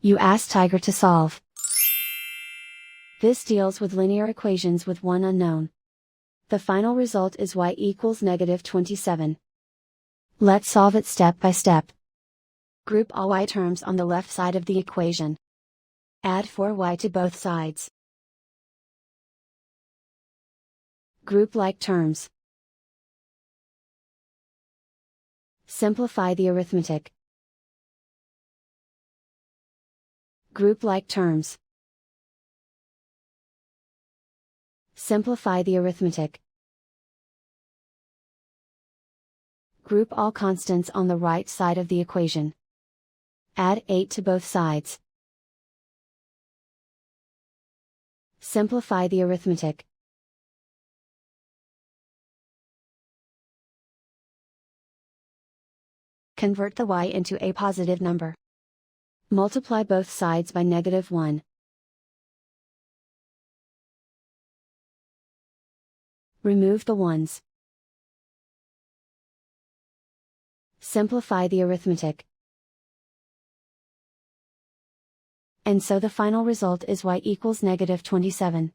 You ask Tiger to solve. This deals with linear equations with one unknown. The final result is y equals -27. Let's solve it step by step. Group all y terms on the left side of the equation. Add 4y to both sides. Group like terms. Simplify the arithmetic. Group like terms. Simplify the arithmetic. Group all constants on the right side of the equation. Add 8 to both sides. Simplify the arithmetic. Convert the y into a positive number. Multiply both sides by -1. Remove the ones. Simplify the arithmetic. And so the final result is y equals -27.